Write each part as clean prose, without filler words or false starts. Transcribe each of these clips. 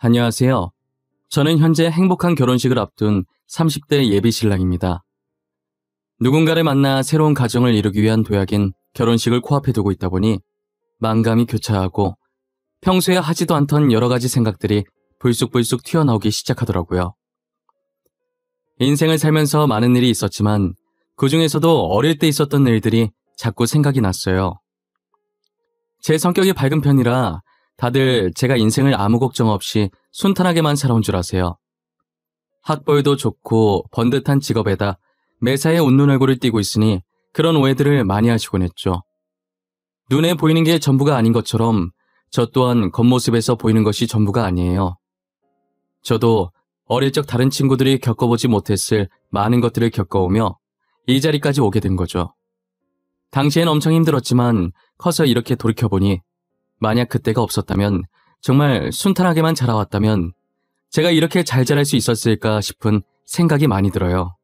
안녕하세요. 저는 현재 행복한 결혼식을 앞둔 30대 예비 신랑입니다. 누군가를 만나 새로운 가정을 이루기 위한 도약인 결혼식을 코앞에 두고 있다 보니 만감이 교차하고 평소에 하지도 않던 여러 가지 생각들이 불쑥불쑥 튀어나오기 시작하더라고요. 인생을 살면서 많은 일이 있었지만 그 중에서도 어릴 때 있었던 일들이 자꾸 생각이 났어요. 제 성격이 밝은 편이라 다들 제가 인생을 아무 걱정 없이 순탄하게만 살아온 줄 아세요. 학벌도 좋고 번듯한 직업에다 매사에 웃는 얼굴을 띠고 있으니 그런 오해들을 많이 하시곤 했죠. 눈에 보이는 게 전부가 아닌 것처럼 저 또한 겉모습에서 보이는 것이 전부가 아니에요. 저도 어릴 적 다른 친구들이 겪어보지 못했을 많은 것들을 겪어오며 이 자리까지 오게 된 거죠. 당시엔 엄청 힘들었지만 커서 이렇게 돌이켜보니 만약 그때가 없었다면, 정말 순탄하게만 자라왔다면 제가 이렇게 잘 자랄 수 있었을까 싶은 생각이 많이 들어요.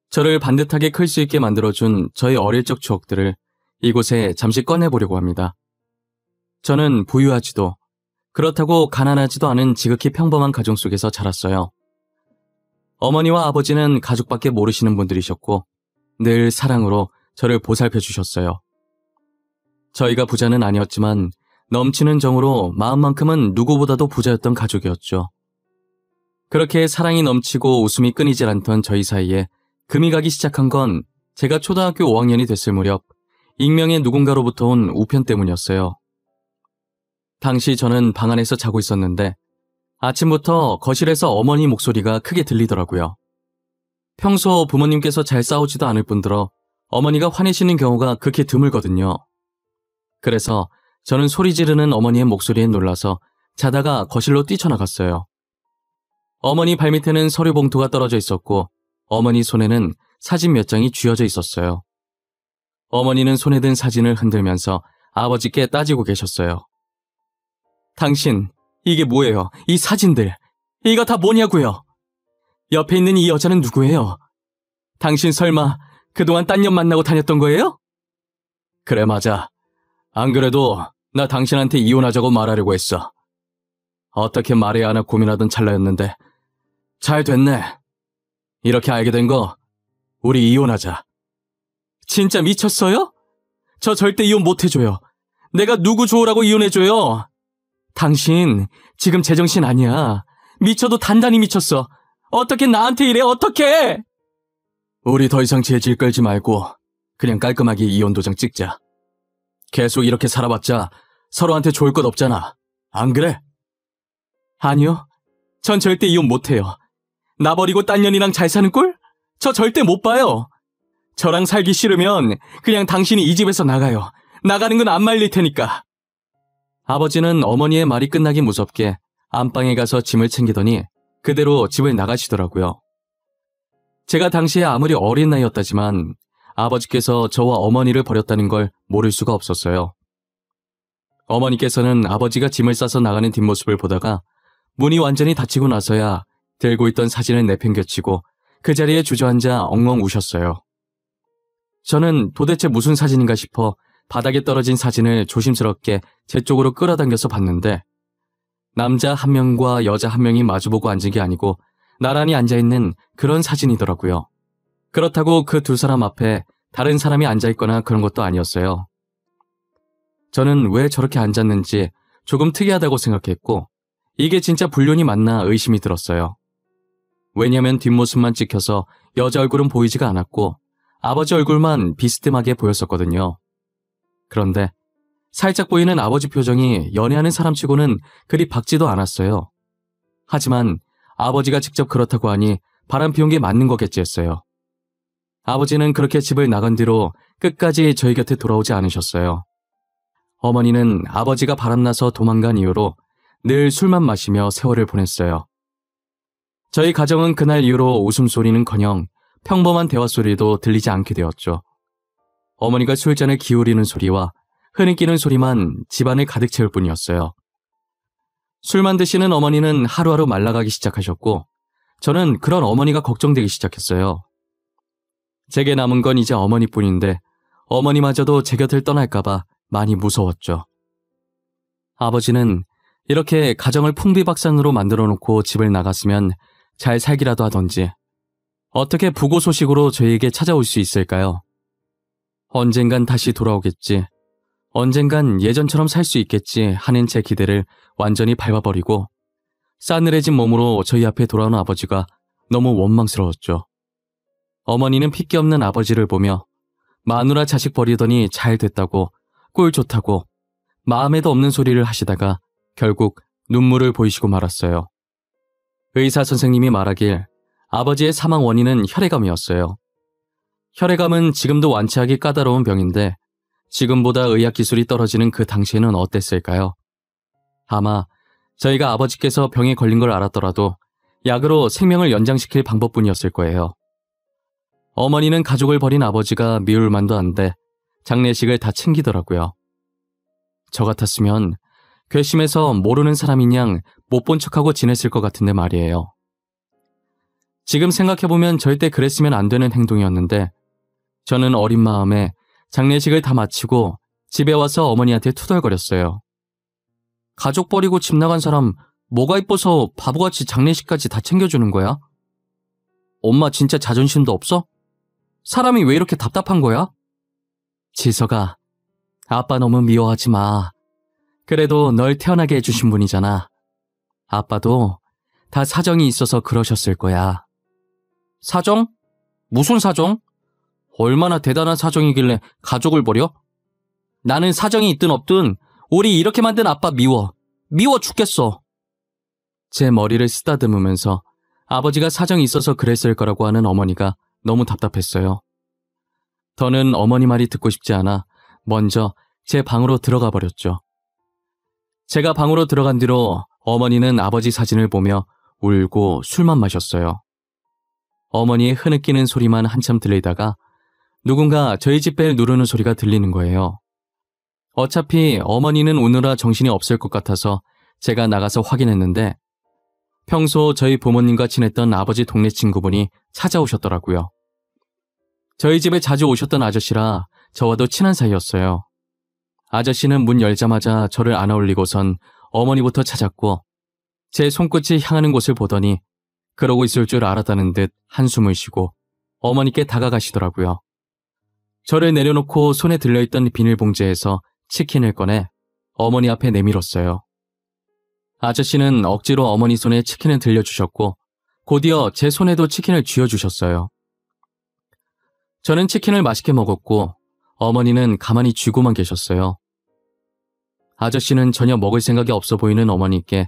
저를 반듯하게 클 수 있게 만들어준 저의 어릴 적 추억들을 이곳에 잠시 꺼내보려고 합니다. 저는 부유하지도 그렇다고 가난하지도 않은 지극히 평범한 가정 속에서 자랐어요. 어머니와 아버지는 가족밖에 모르시는 분들이셨고 늘 사랑으로 저를 보살펴 주셨어요. 저희가 부자는 아니었지만 넘치는 정으로 마음만큼은 누구보다도 부자였던 가족이었죠. 그렇게 사랑이 넘치고 웃음이 끊이질 않던 저희 사이에 금이 가기 시작한 건 제가 초등학교 5학년이 됐을 무렵 익명의 누군가로부터 온 우편 때문이었어요. 당시 저는 방 안에서 자고 있었는데 아침부터 거실에서 어머니 목소리가 크게 들리더라고요. 평소 부모님께서 잘 싸우지도 않을 뿐더러 어머니가 화내시는 경우가 극히 드물거든요. 그래서 저는 소리 지르는 어머니의 목소리에 놀라서 자다가 거실로 뛰쳐나갔어요. 어머니 발밑에는 서류 봉투가 떨어져 있었고 어머니 손에는 사진 몇 장이 쥐어져 있었어요. 어머니는 손에 든 사진을 흔들면서 아버지께 따지고 계셨어요. 당신, 이게 뭐예요? 이 사진들. 이거 다 뭐냐고요? 옆에 있는 이 여자는 누구예요? 당신 설마 그동안 딴 년 만나고 다녔던 거예요? 그래, 맞아. 안 그래도 나 당신한테 이혼하자고 말하려고 했어. 어떻게 말해야 하나 고민하던 찰나였는데 잘 됐네. 이렇게 알게 된 거 우리 이혼하자. 진짜 미쳤어요? 저 절대 이혼 못 해줘요. 내가 누구 좋으라고 이혼해줘요? 당신 지금 제정신 아니야. 미쳐도 단단히 미쳤어. 어떻게 나한테 이래? 어떻게? 우리 더 이상 재질 끌지 말고 그냥 깔끔하게 이혼 도장 찍자. 계속 이렇게 살아봤자 서로한테 좋을 것 없잖아. 안 그래? 아니요. 전 절대 이혼 못해요. 나 버리고 딴 년이랑 잘 사는 꼴? 저 절대 못 봐요. 저랑 살기 싫으면 그냥 당신이 이 집에서 나가요. 나가는 건 안 말릴 테니까. 아버지는 어머니의 말이 끝나기 무섭게 안방에 가서 짐을 챙기더니 그대로 집을 나가시더라고요. 제가 당시에 아무리 어린 나이였다지만 아버지께서 저와 어머니를 버렸다는 걸 모를 수가 없었어요. 어머니께서는 아버지가 짐을 싸서 나가는 뒷모습을 보다가 문이 완전히 닫히고 나서야 들고 있던 사진을 내팽개치고 그 자리에 주저앉아 엉엉 우셨어요. 저는 도대체 무슨 사진인가 싶어 바닥에 떨어진 사진을 조심스럽게 제 쪽으로 끌어당겨서 봤는데 남자 한 명과 여자 한 명이 마주보고 앉은 게 아니고 나란히 앉아있는 그런 사진이더라고요. 그렇다고 그 두 사람 앞에 다른 사람이 앉아있거나 그런 것도 아니었어요. 저는 왜 저렇게 앉았는지 조금 특이하다고 생각했고 이게 진짜 불륜이 맞나 의심이 들었어요. 왜냐면 뒷모습만 찍혀서 여자 얼굴은 보이지가 않았고 아버지 얼굴만 비스듬하게 보였었거든요. 그런데 살짝 보이는 아버지 표정이 연애하는 사람치고는 그리 밝지도 않았어요. 하지만 아버지가 직접 그렇다고 하니 바람 피운 게 맞는 거겠지 했어요. 아버지는 그렇게 집을 나간 뒤로 끝까지 저희 곁에 돌아오지 않으셨어요. 어머니는 아버지가 바람나서 도망간 이후로 늘 술만 마시며 세월을 보냈어요. 저희 가정은 그날 이후로 웃음소리는커녕 평범한 대화소리도 들리지 않게 되었죠. 어머니가 술잔을 기울이는 소리와 흐느끼는 소리만 집안을 가득 채울 뿐이었어요. 술만 드시는 어머니는 하루하루 말라가기 시작하셨고 저는 그런 어머니가 걱정되기 시작했어요. 제게 남은 건 이제 어머니뿐인데 어머니마저도 제 곁을 떠날까봐 많이 무서웠죠. 아버지는 이렇게 가정을 풍비박산으로 만들어 놓고 집을 나갔으면 잘 살기라도 하던지 어떻게 부고 소식으로 저희에게 찾아올 수 있을까요? 언젠간 다시 돌아오겠지. 언젠간 예전처럼 살 수 있겠지 하는 제 기대를 완전히 밟아버리고 싸늘해진 몸으로 저희 앞에 돌아오는 아버지가 너무 원망스러웠죠. 어머니는 핏기 없는 아버지를 보며 마누라 자식 버리더니 잘 됐다고 꼴 좋다고 마음에도 없는 소리를 하시다가 결국 눈물을 보이시고 말았어요. 의사 선생님이 말하길 아버지의 사망 원인은 혈액암이었어요. 혈액암은 지금도 완치하기 까다로운 병인데 지금보다 의학 기술이 떨어지는 그 당시에는 어땠을까요? 아마 저희가 아버지께서 병에 걸린 걸 알았더라도 약으로 생명을 연장시킬 방법뿐이었을 거예요. 어머니는 가족을 버린 아버지가 미울 만도 한데 장례식을 다 챙기더라고요. 저 같았으면 괘씸해서 모르는 사람인 양 못 본 척하고 지냈을 것 같은데 말이에요. 지금 생각해보면 절대 그랬으면 안 되는 행동이었는데 저는 어린 마음에 장례식을 다 마치고 집에 와서 어머니한테 투덜거렸어요. 가족 버리고 집 나간 사람 뭐가 이뻐서 바보같이 장례식까지 다 챙겨주는 거야? 엄마 진짜 자존심도 없어? 사람이 왜 이렇게 답답한 거야? 지석아, 아빠 너무 미워하지 마. 그래도 널 태어나게 해주신 분이잖아. 아빠도 다 사정이 있어서 그러셨을 거야. 사정? 무슨 사정? 얼마나 대단한 사정이길래 가족을 버려? 나는 사정이 있든 없든 우리 이렇게 만든 아빠 미워. 미워 죽겠어. 제 머리를 쓰다듬으면서 아버지가 사정이 있어서 그랬을 거라고 하는 어머니가 너무 답답했어요. 더는 어머니 말이 듣고 싶지 않아 먼저 제 방으로 들어가 버렸죠. 제가 방으로 들어간 뒤로 어머니는 아버지 사진을 보며 울고 술만 마셨어요. 어머니의 흐느끼는 소리만 한참 들리다가 누군가 저희 집 벨 누르는 소리가 들리는 거예요. 어차피 어머니는 우느라 정신이 없을 것 같아서 제가 나가서 확인했는데 평소 저희 부모님과 친했던 아버지 동네 친구분이 찾아오셨더라고요. 저희 집에 자주 오셨던 아저씨라 저와도 친한 사이였어요. 아저씨는 문 열자마자 저를 안아올리고선 어머니부터 찾았고 제 손끝이 향하는 곳을 보더니 그러고 있을 줄 알았다는 듯 한숨을 쉬고 어머니께 다가가시더라고요. 저를 내려놓고 손에 들려있던 비닐봉지에서 치킨을 꺼내 어머니 앞에 내밀었어요. 아저씨는 억지로 어머니 손에 치킨을 들려주셨고 곧이어 제 손에도 치킨을 쥐어주셨어요. 저는 치킨을 맛있게 먹었고 어머니는 가만히 쥐고만 계셨어요. 아저씨는 전혀 먹을 생각이 없어 보이는 어머니께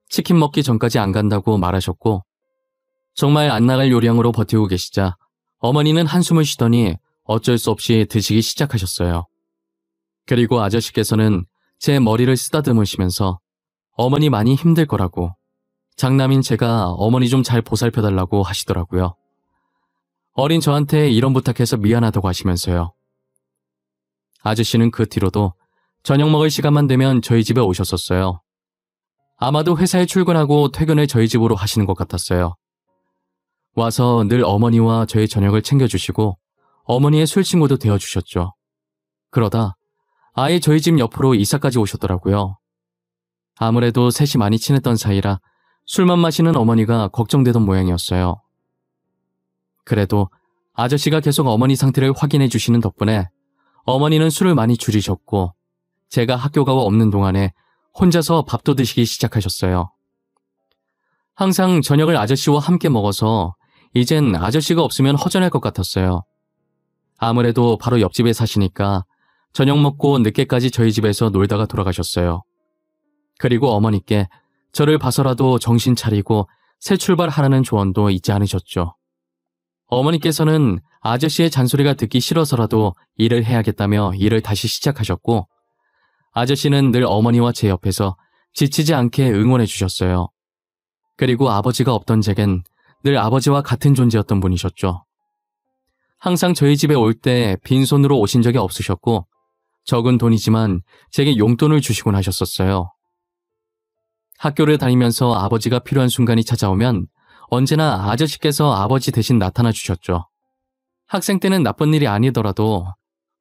치킨 먹기 전까지 안 간다고 말하셨고 정말 안 나갈 요량으로 버티고 계시자 어머니는 한숨을 쉬더니 어쩔 수 없이 드시기 시작하셨어요. 그리고 아저씨께서는 제 머리를 쓰다듬으시면서 어머니 많이 힘들 거라고 장남인 제가 어머니 좀 잘 보살펴달라고 하시더라고요. 어린 저한테 이런 부탁해서 미안하다고 하시면서요. 아저씨는 그 뒤로도 저녁 먹을 시간만 되면 저희 집에 오셨었어요. 아마도 회사에 출근하고 퇴근을 저희 집으로 하시는 것 같았어요. 와서 늘 어머니와 저의 저녁을 챙겨주시고 어머니의 술친구도 되어주셨죠. 그러다 아예 저희 집 옆으로 이사까지 오셨더라고요. 아무래도 셋이 많이 친했던 사이라 술만 마시는 어머니가 걱정되던 모양이었어요. 그래도 아저씨가 계속 어머니 상태를 확인해 주시는 덕분에 어머니는 술을 많이 줄이셨고 제가 학교 가고 없는 동안에 혼자서 밥도 드시기 시작하셨어요. 항상 저녁을 아저씨와 함께 먹어서 이젠 아저씨가 없으면 허전할 것 같았어요. 아무래도 바로 옆집에 사시니까 저녁 먹고 늦게까지 저희 집에서 놀다가 돌아가셨어요. 그리고 어머니께 저를 봐서라도 정신 차리고 새 출발하라는 조언도 잊지 않으셨죠. 어머니께서는 아저씨의 잔소리가 듣기 싫어서라도 일을 해야겠다며 일을 다시 시작하셨고 아저씨는 늘 어머니와 제 옆에서 지치지 않게 응원해 주셨어요. 그리고 아버지가 없던 제겐 늘 아버지와 같은 존재였던 분이셨죠. 항상 저희 집에 올 때 빈손으로 오신 적이 없으셨고 적은 돈이지만 제게 용돈을 주시곤 하셨었어요. 학교를 다니면서 아버지가 필요한 순간이 찾아오면 언제나 아저씨께서 아버지 대신 나타나 주셨죠. 학생 때는 나쁜 일이 아니더라도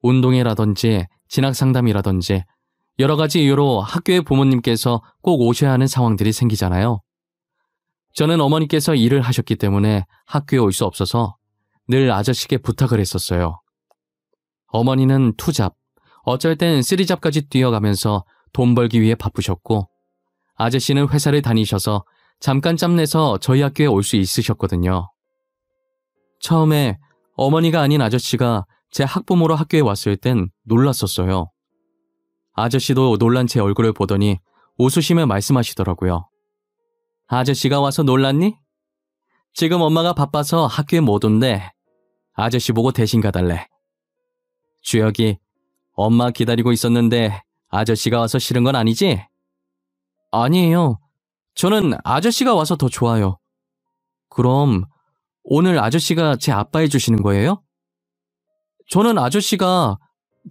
운동회라든지 진학상담이라든지 여러 가지 이유로 학교에 부모님께서 꼭 오셔야 하는 상황들이 생기잖아요. 저는 어머니께서 일을 하셨기 때문에 학교에 올 수 없어서 늘 아저씨께 부탁을 했었어요. 어머니는 투잡, 어쩔 땐 쓰리잡까지 뛰어가면서 돈 벌기 위해 바쁘셨고, 아저씨는 회사를 다니셔서 잠깐 짬내서 저희 학교에 올 수 있으셨거든요. 처음에 어머니가 아닌 아저씨가 제 학부모로 학교에 왔을 땐 놀랐었어요. 아저씨도 놀란 제 얼굴을 보더니 웃으시며 말씀하시더라고요. 아저씨가 와서 놀랐니? 지금 엄마가 바빠서 학교에 못 온대. 아저씨 보고 대신 가달래. 주혁이, 엄마 기다리고 있었는데 아저씨가 와서 싫은 건 아니지? 아니에요. 저는 아저씨가 와서 더 좋아요. 그럼 오늘 아저씨가 제 아빠 해주시는 거예요? 저는 아저씨가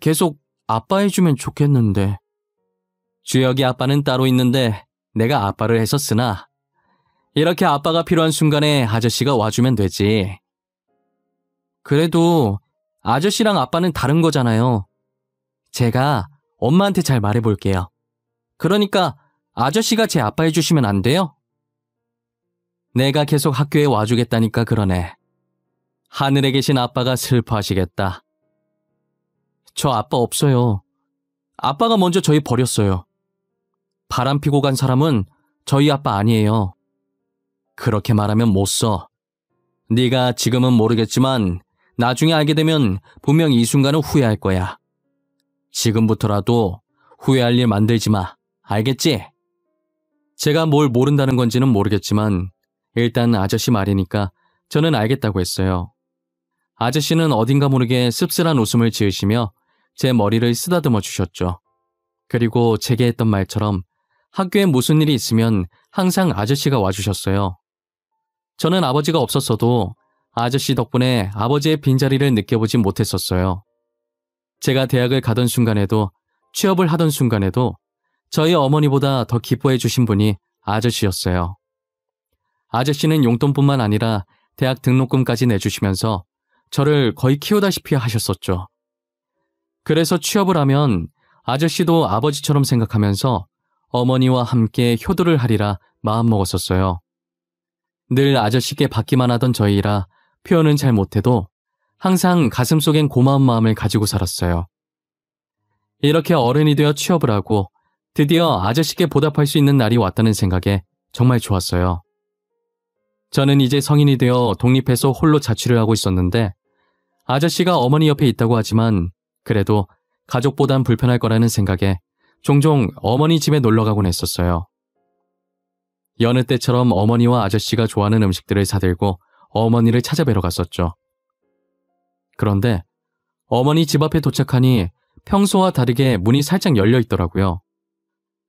계속 아빠 해주면 좋겠는데. 주혁이 아빠는 따로 있는데 내가 아빠를 했었으나 이렇게 아빠가 필요한 순간에 아저씨가 와주면 되지. 그래도 아저씨랑 아빠는 다른 거잖아요. 제가 엄마한테 잘 말해볼게요. 그러니까 아저씨가 제 아빠 해주시면 안 돼요? 내가 계속 학교에 와주겠다니까 그러네. 하늘에 계신 아빠가 슬퍼하시겠다. 저 아빠 없어요. 아빠가 먼저 저희 버렸어요. 바람 피고 간 사람은 저희 아빠 아니에요. 그렇게 말하면 못 써. 네가 지금은 모르겠지만 나중에 알게 되면 분명 이 순간은 후회할 거야. 지금부터라도 후회할 일 만들지 마. 알겠지? 제가 뭘 모른다는 건지는 모르겠지만 일단 아저씨 말이니까 저는 알겠다고 했어요. 아저씨는 어딘가 모르게 씁쓸한 웃음을 지으시며 제 머리를 쓰다듬어 주셨죠. 그리고 제게 했던 말처럼 학교에 무슨 일이 있으면 항상 아저씨가 와주셨어요. 저는 아버지가 없었어도 아저씨 덕분에 아버지의 빈자리를 느껴보지 못했었어요. 제가 대학을 가던 순간에도 취업을 하던 순간에도 저희 어머니보다 더 기뻐해 주신 분이 아저씨였어요. 아저씨는 용돈뿐만 아니라 대학 등록금까지 내주시면서 저를 거의 키우다시피 하셨었죠. 그래서 취업을 하면 아저씨도 아버지처럼 생각하면서 어머니와 함께 효도를 하리라 마음먹었었어요. 늘 아저씨께 받기만 하던 저희라 표현은 잘 못해도 항상 가슴속엔 고마운 마음을 가지고 살았어요. 이렇게 어른이 되어 취업을 하고 드디어 아저씨께 보답할 수 있는 날이 왔다는 생각에 정말 좋았어요. 저는 이제 성인이 되어 독립해서 홀로 자취를 하고 있었는데 아저씨가 어머니 옆에 있다고 하지만 그래도 가족보단 불편할 거라는 생각에 종종 어머니 집에 놀러 가곤 했었어요. 여느 때처럼 어머니와 아저씨가 좋아하는 음식들을 사들고 어머니를 찾아뵈러 갔었죠. 그런데 어머니 집 앞에 도착하니 평소와 다르게 문이 살짝 열려 있더라고요.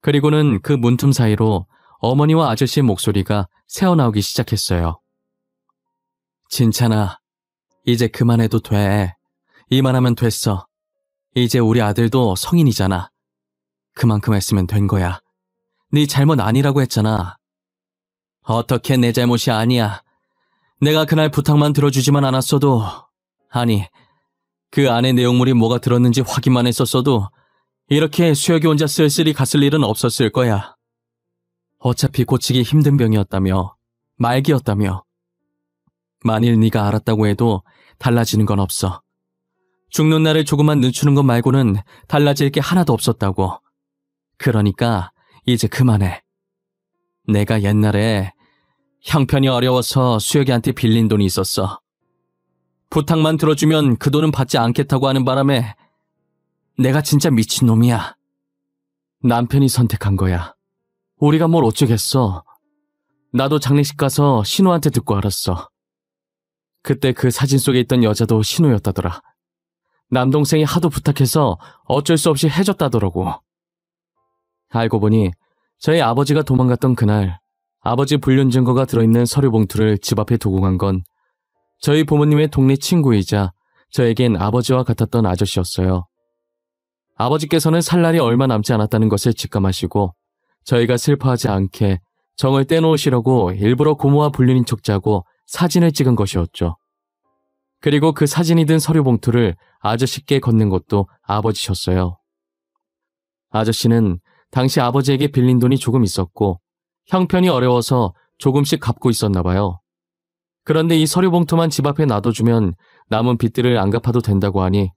그리고는 그 문틈 사이로 어머니와 아저씨의 목소리가 새어나오기 시작했어요. 진찬아, 이제 그만해도 돼. 이만하면 됐어. 이제 우리 아들도 성인이잖아. 그만큼 했으면 된 거야. 네 잘못 아니라고 했잖아. 어떻게 내 잘못이 아니야. 내가 그날 부탁만 들어주지만 않았어도, 아니, 그 안에 내용물이 뭐가 들었는지 확인만 했었어도 이렇게 수혁이 혼자 쓸쓸히 갔을 일은 없었을 거야. 어차피 고치기 힘든 병이었다며, 말기였다며. 만일 네가 알았다고 해도 달라지는 건 없어. 죽는 날을 조금만 늦추는 것 말고는 달라질 게 하나도 없었다고. 그러니까 이제 그만해. 내가 옛날에 형편이 어려워서 수혁이한테 빌린 돈이 있었어. 부탁만 들어주면 그 돈은 받지 않겠다고 하는 바람에 내가 진짜 미친놈이야. 남편이 선택한 거야. 우리가 뭘 어쩌겠어. 나도 장례식 가서 신우한테 듣고 알았어. 그때 그 사진 속에 있던 여자도 신우였다더라. 남동생이 하도 부탁해서 어쩔 수 없이 해줬다더라고. 알고 보니 저희 아버지가 도망갔던 그날 아버지 불륜 증거가 들어있는 서류 봉투를 집 앞에 두고 간 건 저희 부모님의 동네 친구이자 저에겐 아버지와 같았던 아저씨였어요. 아버지께서는 살 날이 얼마 남지 않았다는 것을 직감하시고 저희가 슬퍼하지 않게 정을 떼놓으시려고 일부러 고모와 불륜인 척 짜고 사진을 찍은 것이었죠. 그리고 그 사진이 든 서류 봉투를 아저씨께 건넨 것도 아버지셨어요. 아저씨는 당시 아버지에게 빌린 돈이 조금 있었고 형편이 어려워서 조금씩 갚고 있었나 봐요. 그런데 이 서류 봉투만 집 앞에 놔둬주면 남은 빚들을 안 갚아도 된다고 하니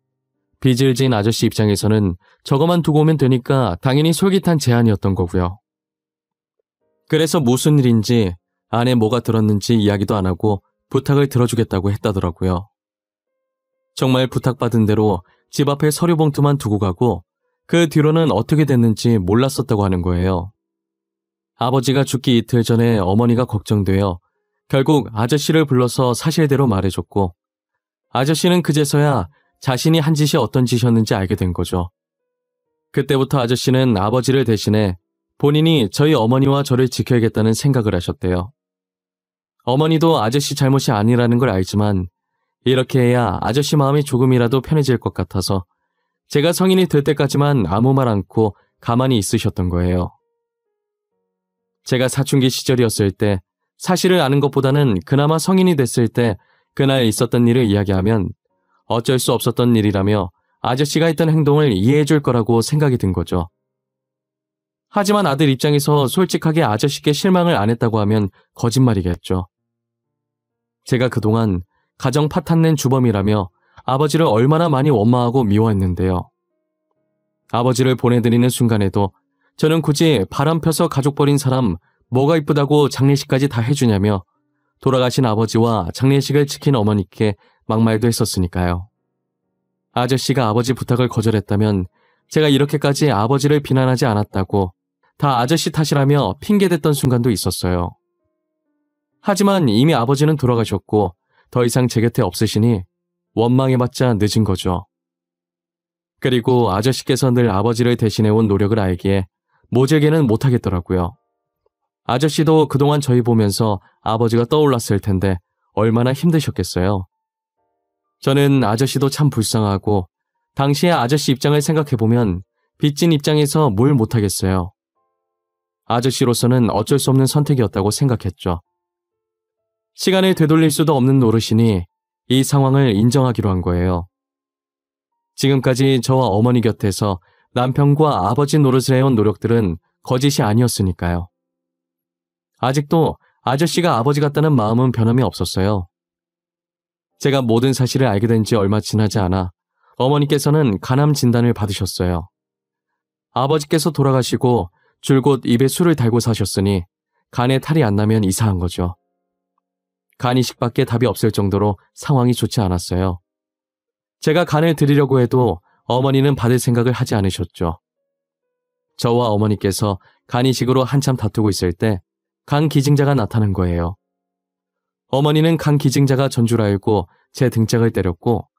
빚을 지은 아저씨 입장에서는 저거만 두고 오면 되니까 당연히 솔깃한 제안이었던 거고요. 그래서 무슨 일인지 안에 뭐가 들었는지 이야기도 안 하고 부탁을 들어주겠다고 했다더라고요. 정말 부탁받은 대로 집 앞에 서류 봉투만 두고 가고 그 뒤로는 어떻게 됐는지 몰랐었다고 하는 거예요. 아버지가 죽기 이틀 전에 어머니가 걱정되어 결국 아저씨를 불러서 사실대로 말해줬고 아저씨는 그제서야 자신이 한 짓이 어떤 짓이었는지 알게 된 거죠. 그때부터 아저씨는 아버지를 대신해 본인이 저희 어머니와 저를 지켜야겠다는 생각을 하셨대요. 어머니도 아저씨 잘못이 아니라는 걸 알지만 이렇게 해야 아저씨 마음이 조금이라도 편해질 것 같아서 제가 성인이 될 때까지만 아무 말 않고 가만히 있으셨던 거예요. 제가 사춘기 시절이었을 때 사실을 아는 것보다는 그나마 성인이 됐을 때 그날 있었던 일을 이야기하면 어쩔 수 없었던 일이라며 아저씨가 했던 행동을 이해해 줄 거라고 생각이 든 거죠. 하지만 아들 입장에서 솔직하게 아저씨께 실망을 안 했다고 하면 거짓말이겠죠. 제가 그동안 가정 파탄낸 주범이라며 아버지를 얼마나 많이 원망하고 미워했는데요. 아버지를 보내드리는 순간에도 저는 굳이 바람 펴서 가족 버린 사람 뭐가 이쁘다고 장례식까지 다 해주냐며 돌아가신 아버지와 장례식을 지킨 어머니께 막말도 했었으니까요. 아저씨가 아버지 부탁을 거절했다면 제가 이렇게까지 아버지를 비난하지 않았다고 다 아저씨 탓이라며 핑계댔던 순간도 있었어요. 하지만 이미 아버지는 돌아가셨고 더 이상 제 곁에 없으시니 원망해봤자 늦은 거죠. 그리고 아저씨께서 늘 아버지를 대신해온 노력을 알기에 모질게는 못하겠더라고요. 아저씨도 그동안 저희 보면서 아버지가 떠올랐을 텐데 얼마나 힘드셨겠어요. 저는 아저씨도 참 불쌍하고 당시의 아저씨 입장을 생각해보면 빚진 입장에서 뭘 못하겠어요. 아저씨로서는 어쩔 수 없는 선택이었다고 생각했죠. 시간을 되돌릴 수도 없는 노릇이니 이 상황을 인정하기로 한 거예요. 지금까지 저와 어머니 곁에서 남편과 아버지 노릇을 해온 노력들은 거짓이 아니었으니까요. 아직도 아저씨가 아버지 같다는 마음은 변함이 없었어요. 제가 모든 사실을 알게 된 지 얼마 지나지 않아 어머니께서는 간암 진단을 받으셨어요. 아버지께서 돌아가시고 줄곧 입에 술을 달고 사셨으니 간에 탈이 안 나면 이상한 거죠. 간 이식밖에 답이 없을 정도로 상황이 좋지 않았어요. 제가 간을 드리려고 해도 어머니는 받을 생각을 하지 않으셨죠. 저와 어머니께서 간 이식으로 한참 다투고 있을 때 간 기증자가 나타난 거예요. 어머니는 간 기증자가 전 줄 알고 제 등짝을 때렸고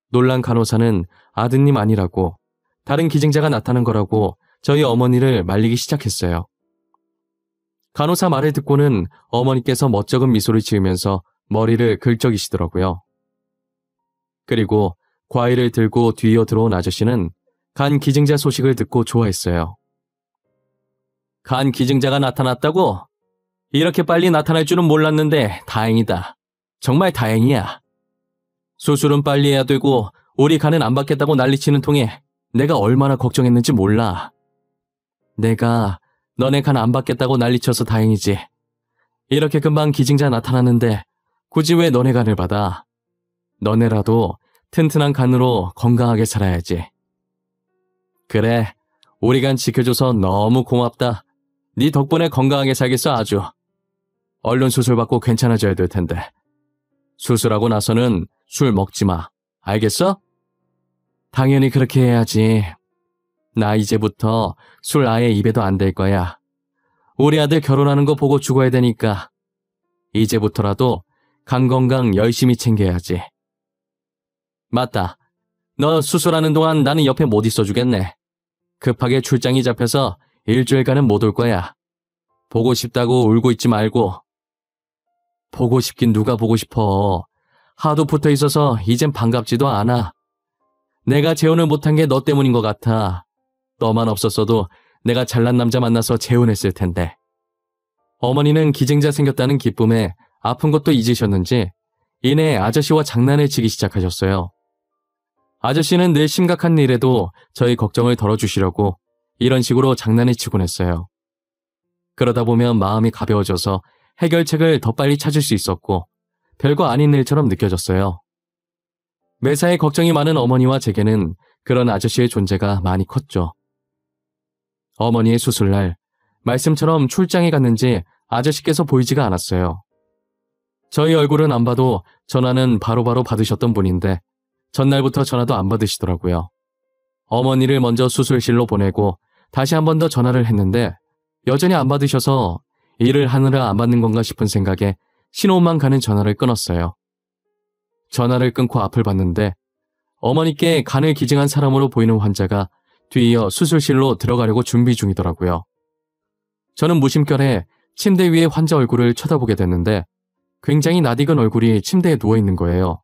놀란 간호사는 아드님 아니라고 다른 기증자가 나타난 거라고 저희 어머니를 말리기 시작했어요. 간호사 말을 듣고는 어머니께서 멋쩍은 미소를 지으면서 머리를 긁적이시더라고요. 그리고 과일을 들고 뒤이어 들어온 아저씨는 간 기증자 소식을 듣고 좋아했어요. 간 기증자가 나타났다고? 이렇게 빨리 나타날 줄은 몰랐는데 다행이다. 정말 다행이야. 수술은 빨리 해야 되고 우리 간은 안 받겠다고 난리치는 통에 내가 얼마나 걱정했는지 몰라. 내가 너네 간 안 받겠다고 난리쳐서 다행이지. 이렇게 금방 기증자 나타났는데 굳이 왜 너네 간을 받아? 너네라도 튼튼한 간으로 건강하게 살아야지. 그래, 우리 간 지켜줘서 너무 고맙다. 네 덕분에 건강하게 살겠어 아주. 얼른 수술받고 괜찮아져야 될 텐데. 수술하고 나서는 술 먹지 마. 알겠어? 당연히 그렇게 해야지. 나 이제부터 술 아예 입에도 안 댈 거야. 우리 아들 결혼하는 거 보고 죽어야 되니까. 이제부터라도 간 건강 열심히 챙겨야지. 맞다. 너 수술하는 동안 나는 옆에 못 있어주겠네. 급하게 출장이 잡혀서 일주일간은 못 올 거야. 보고 싶다고 울고 있지 말고. 보고 싶긴 누가 보고 싶어. 하도 붙어 있어서 이젠 반갑지도 않아. 내가 재혼을 못한 게 너 때문인 것 같아. 너만 없었어도 내가 잘난 남자 만나서 재혼했을 텐데. 어머니는 기증자 생겼다는 기쁨에 아픈 것도 잊으셨는지 이내 아저씨와 장난을 치기 시작하셨어요. 아저씨는 늘 심각한 일에도 저희 걱정을 덜어주시려고 이런 식으로 장난을 치곤 했어요. 그러다 보면 마음이 가벼워져서 해결책을 더 빨리 찾을 수 있었고 별거 아닌 일처럼 느껴졌어요. 매사에 걱정이 많은 어머니와 제게는 그런 아저씨의 존재가 많이 컸죠. 어머니의 수술날, 말씀처럼 출장에 갔는지 아저씨께서 보이지가 않았어요. 저희 얼굴은 안 봐도 전화는 바로바로 받으셨던 분인데 전날부터 전화도 안 받으시더라고요. 어머니를 먼저 수술실로 보내고 다시 한 번 더 전화를 했는데 여전히 안 받으셔서 일을 하느라 안 받는 건가 싶은 생각에 신호음만 가는 전화를 끊었어요. 전화를 끊고 앞을 봤는데 어머니께 간을 기증한 사람으로 보이는 환자가 뒤이어 수술실로 들어가려고 준비 중이더라고요. 저는 무심결에 침대 위에 환자 얼굴을 쳐다보게 됐는데 굉장히 낯익은 얼굴이 침대에 누워있는 거예요.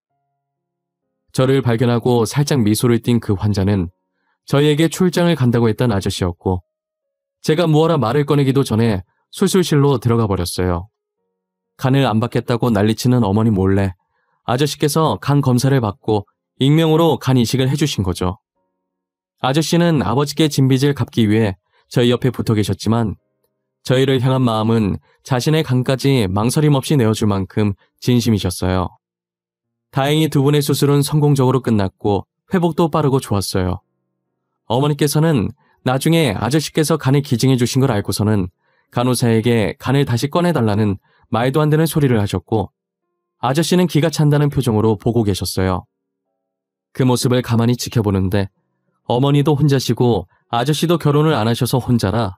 저를 발견하고 살짝 미소를 띈 그 환자는 저희에게 출장을 간다고 했던 아저씨였고 제가 무어라 말을 꺼내기도 전에 수술실로 들어가 버렸어요. 간을 안 받겠다고 난리치는 어머니 몰래 아저씨께서 간 검사를 받고 익명으로 간 이식을 해주신 거죠. 아저씨는 아버지께 진 빚을 갚기 위해 저희 옆에 붙어 계셨지만 저희를 향한 마음은 자신의 간까지 망설임 없이 내어줄 만큼 진심이셨어요. 다행히 두 분의 수술은 성공적으로 끝났고 회복도 빠르고 좋았어요. 어머니께서는 나중에 아저씨께서 간을 기증해 주신 걸 알고서는 간호사에게 간을 다시 꺼내달라는 말도 안 되는 소리를 하셨고 아저씨는 기가 찬다는 표정으로 보고 계셨어요. 그 모습을 가만히 지켜보는데 어머니도 혼자시고 아저씨도 결혼을 안 하셔서 혼자라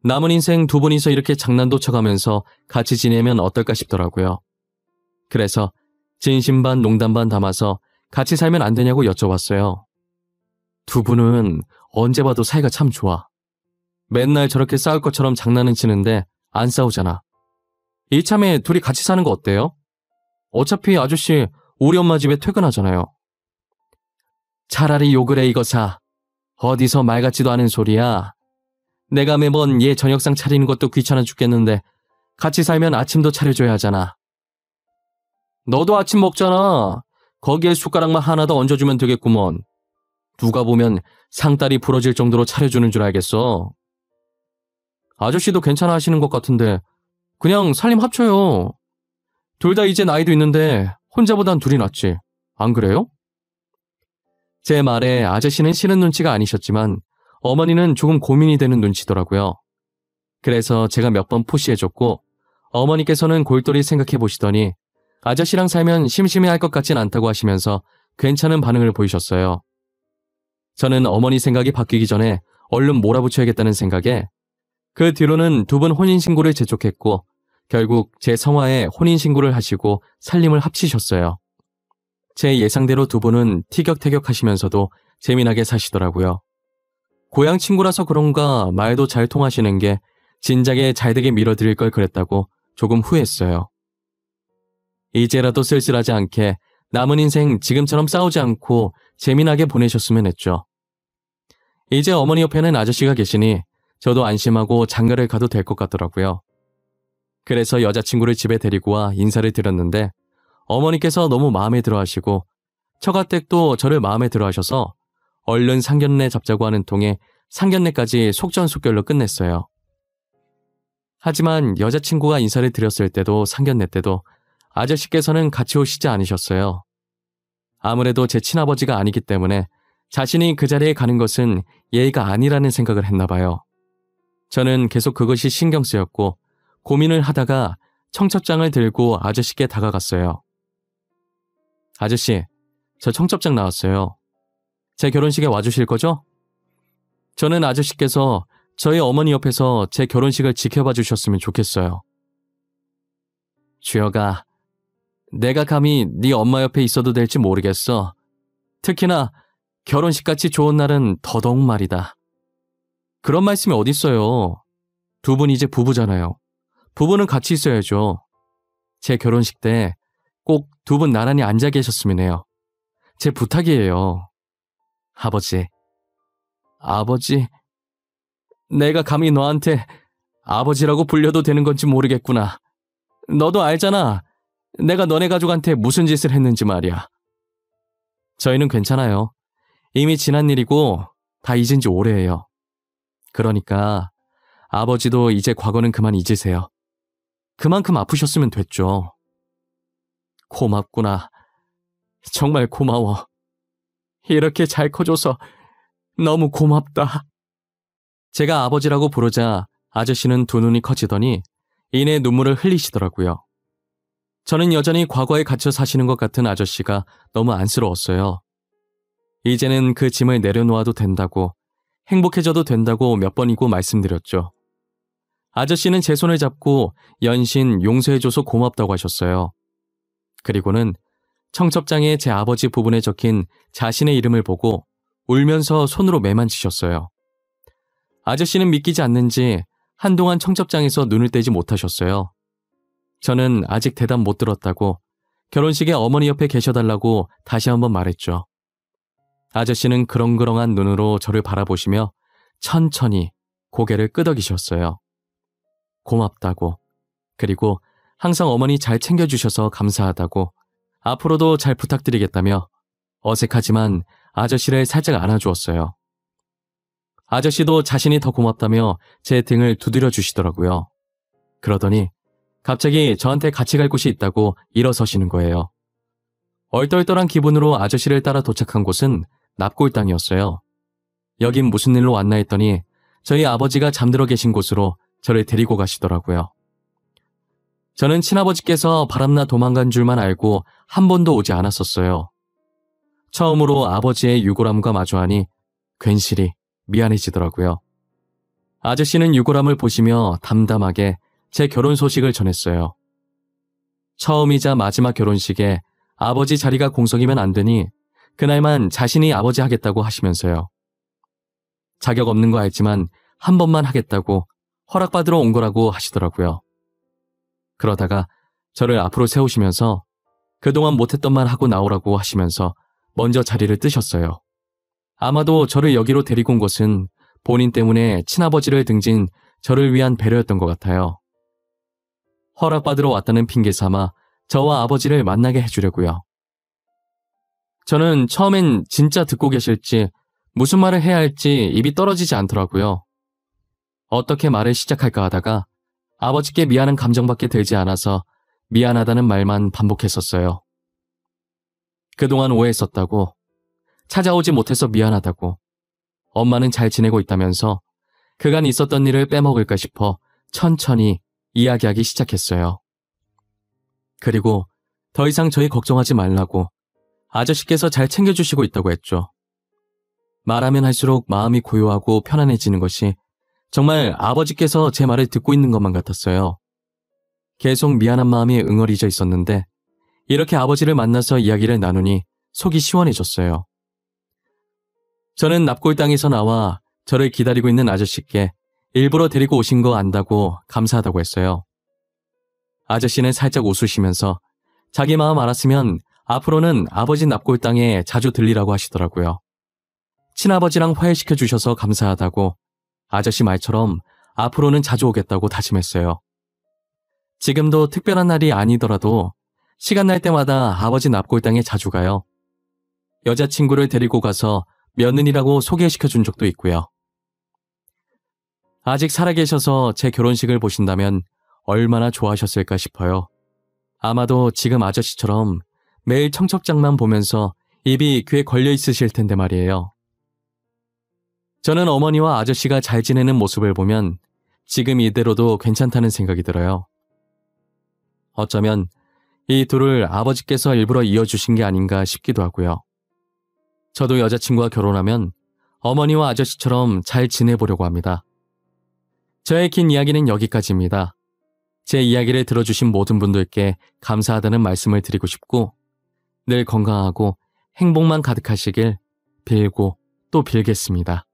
남은 인생 두 분이서 이렇게 장난도 쳐가면서 같이 지내면 어떨까 싶더라고요. 그래서 진심 반 농담 반 담아서 같이 살면 안 되냐고 여쭤봤어요. 두 분은 언제 봐도 사이가 참 좋아. 맨날 저렇게 싸울 것처럼 장난은 치는데 안 싸우잖아. 이참에 둘이 같이 사는 거 어때요? 어차피 아저씨 우리 엄마 집에 퇴근하잖아요. 차라리 욕을 해 이거사. 어디서 말 같지도 않은 소리야. 내가 매번 얘 저녁상 차리는 것도 귀찮아 죽겠는데 같이 살면 아침도 차려줘야 하잖아. 너도 아침 먹잖아. 거기에 숟가락만 하나 더 얹어주면 되겠구먼. 누가 보면 상다리 부러질 정도로 차려주는 줄 알겠어. 아저씨도 괜찮아 하시는 것 같은데 그냥 살림 합쳐요. 둘 다 이제 나이도 있는데 혼자보단 둘이 낫지. 안 그래요? 제 말에 아저씨는 싫은 눈치가 아니셨지만 어머니는 조금 고민이 되는 눈치더라고요. 그래서 제가 몇 번 푸시해줬고 어머니께서는 골똘히 생각해 보시더니 아저씨랑 살면 심심해할 것 같진 않다고 하시면서 괜찮은 반응을 보이셨어요. 저는 어머니 생각이 바뀌기 전에 얼른 몰아붙여야겠다는 생각에 그 뒤로는 두 분 혼인신고를 재촉했고 결국 제 성화에 혼인신고를 하시고 살림을 합치셨어요. 제 예상대로 두 분은 티격태격하시면서도 재미나게 사시더라고요. 고향 친구라서 그런가 말도 잘 통하시는 게 진작에 잘되게 밀어드릴 걸 그랬다고 조금 후회했어요. 이제라도 쓸쓸하지 않게 남은 인생 지금처럼 싸우지 않고 재미나게 보내셨으면 했죠. 이제 어머니 옆에는 아저씨가 계시니 저도 안심하고 장가를 가도 될 것 같더라고요. 그래서 여자친구를 집에 데리고 와 인사를 드렸는데 어머니께서 너무 마음에 들어 하시고 처가댁도 저를 마음에 들어 하셔서 얼른 상견례 잡자고 하는 통에 상견례까지 속전속결로 끝냈어요. 하지만 여자친구가 인사를 드렸을 때도 상견례 때도 아저씨께서는 같이 오시지 않으셨어요. 아무래도 제 친아버지가 아니기 때문에 자신이 그 자리에 가는 것은 예의가 아니라는 생각을 했나 봐요. 저는 계속 그것이 신경 쓰였고 고민을 하다가 청첩장을 들고 아저씨께 다가갔어요. 아저씨, 저 청첩장 나왔어요. 제 결혼식에 와주실 거죠? 저는 아저씨께서 저희 어머니 옆에서 제 결혼식을 지켜봐 주셨으면 좋겠어요. 주여가, 내가 감히 네 엄마 옆에 있어도 될지 모르겠어. 특히나 결혼식같이 좋은 날은 더더욱 말이다. 그런 말씀이 어딨어요. 두 분 이제 부부잖아요. 부부는 같이 있어야죠. 제 결혼식 때 꼭 두 분 나란히 앉아 계셨으면 해요. 제 부탁이에요. 아버지. 아버지? 내가 감히 너한테 아버지라고 불려도 되는 건지 모르겠구나. 너도 알잖아. 내가 너네 가족한테 무슨 짓을 했는지 말이야. 저희는 괜찮아요. 이미 지난 일이고 다 잊은 지 오래예요. 그러니까 아버지도 이제 과거는 그만 잊으세요. 그만큼 아프셨으면 됐죠. 고맙구나. 정말 고마워. 이렇게 잘 커줘서 너무 고맙다. 제가 아버지라고 부르자 아저씨는 두 눈이 커지더니 이내 눈물을 흘리시더라고요. 저는 여전히 과거에 갇혀 사시는 것 같은 아저씨가 너무 안쓰러웠어요. 이제는 그 짐을 내려놓아도 된다고, 행복해져도 된다고 몇 번이고 말씀드렸죠. 아저씨는 제 손을 잡고 연신 용서해줘서 고맙다고 하셨어요. 그리고는 청첩장에 제 아버지 부분에 적힌 자신의 이름을 보고 울면서 손으로 매만지셨어요. 아저씨는 믿기지 않는지 한동안 청첩장에서 눈을 떼지 못하셨어요. 저는 아직 대답 못 들었다고 결혼식에 어머니 옆에 계셔달라고 다시 한번 말했죠. 아저씨는 그렁그렁한 눈으로 저를 바라보시며 천천히 고개를 끄덕이셨어요. 고맙다고, 그리고 항상 어머니 잘 챙겨주셔서 감사하다고, 앞으로도 잘 부탁드리겠다며 어색하지만 아저씨를 살짝 안아주었어요. 아저씨도 자신이 더 고맙다며 제 등을 두드려 주시더라고요. 그러더니 갑자기 저한테 같이 갈 곳이 있다고 일어서시는 거예요. 얼떨떨한 기분으로 아저씨를 따라 도착한 곳은 납골당이었어요. 여긴 무슨 일로 왔나 했더니 저희 아버지가 잠들어 계신 곳으로 저를 데리고 가시더라고요. 저는 친아버지께서 바람나 도망간 줄만 알고 한 번도 오지 않았었어요. 처음으로 아버지의 유골함과 마주하니 괜시리 미안해지더라고요. 아저씨는 유골함을 보시며 담담하게 제 결혼 소식을 전했어요. 처음이자 마지막 결혼식에 아버지 자리가 공석이면 안 되니 그날만 자신이 아버지 하겠다고 하시면서요. 자격 없는 거 알지만 한 번만 하겠다고 허락받으러 온 거라고 하시더라고요. 그러다가 저를 앞으로 세우시면서 그동안 못했던 말 하고 나오라고 하시면서 먼저 자리를 뜨셨어요. 아마도 저를 여기로 데리고 온 것은 본인 때문에 친아버지를 등진 저를 위한 배려였던 것 같아요. 허락받으러 왔다는 핑계 삼아 저와 아버지를 만나게 해주려고요. 저는 처음엔 진짜 듣고 계실지 무슨 말을 해야 할지 입이 떨어지지 않더라고요. 어떻게 말을 시작할까 하다가 아버지께 미안한 감정밖에 들지 않아서 미안하다는 말만 반복했었어요. 그동안 오해했었다고, 찾아오지 못해서 미안하다고, 엄마는 잘 지내고 있다면서 그간 있었던 일을 빼먹을까 싶어 천천히 이야기하기 시작했어요. 그리고 더 이상 저희 걱정하지 말라고 아저씨께서 잘 챙겨주시고 있다고 했죠. 말하면 할수록 마음이 고요하고 편안해지는 것이 정말 아버지께서 제 말을 듣고 있는 것만 같았어요. 계속 미안한 마음이 응어리져 있었는데 이렇게 아버지를 만나서 이야기를 나누니 속이 시원해졌어요. 저는 납골당에서 나와 저를 기다리고 있는 아저씨께 일부러 데리고 오신 거 안다고 감사하다고 했어요. 아저씨는 살짝 웃으시면서 자기 마음 알았으면 앞으로는 아버지 납골당에 자주 들리라고 하시더라고요. 친아버지랑 화해시켜 주셔서 감사하다고, 아저씨 말처럼 앞으로는 자주 오겠다고 다짐했어요. 지금도 특별한 날이 아니더라도 시간 날 때마다 아버지 납골당에 자주 가요. 여자친구를 데리고 가서 며느리라고 소개시켜 준 적도 있고요. 아직 살아계셔서 제 결혼식을 보신다면 얼마나 좋아하셨을까 싶어요. 아마도 지금 아저씨처럼 매일 청첩장만 보면서 입이 귀에 걸려 있으실 텐데 말이에요. 저는 어머니와 아저씨가 잘 지내는 모습을 보면 지금 이대로도 괜찮다는 생각이 들어요. 어쩌면 이 둘을 아버지께서 일부러 이어주신 게 아닌가 싶기도 하고요. 저도 여자친구와 결혼하면 어머니와 아저씨처럼 잘 지내보려고 합니다. 저의 긴 이야기는 여기까지입니다. 제 이야기를 들어주신 모든 분들께 감사하다는 말씀을 드리고 싶고 늘 건강하고 행복만 가득하시길 빌고 또 빌겠습니다.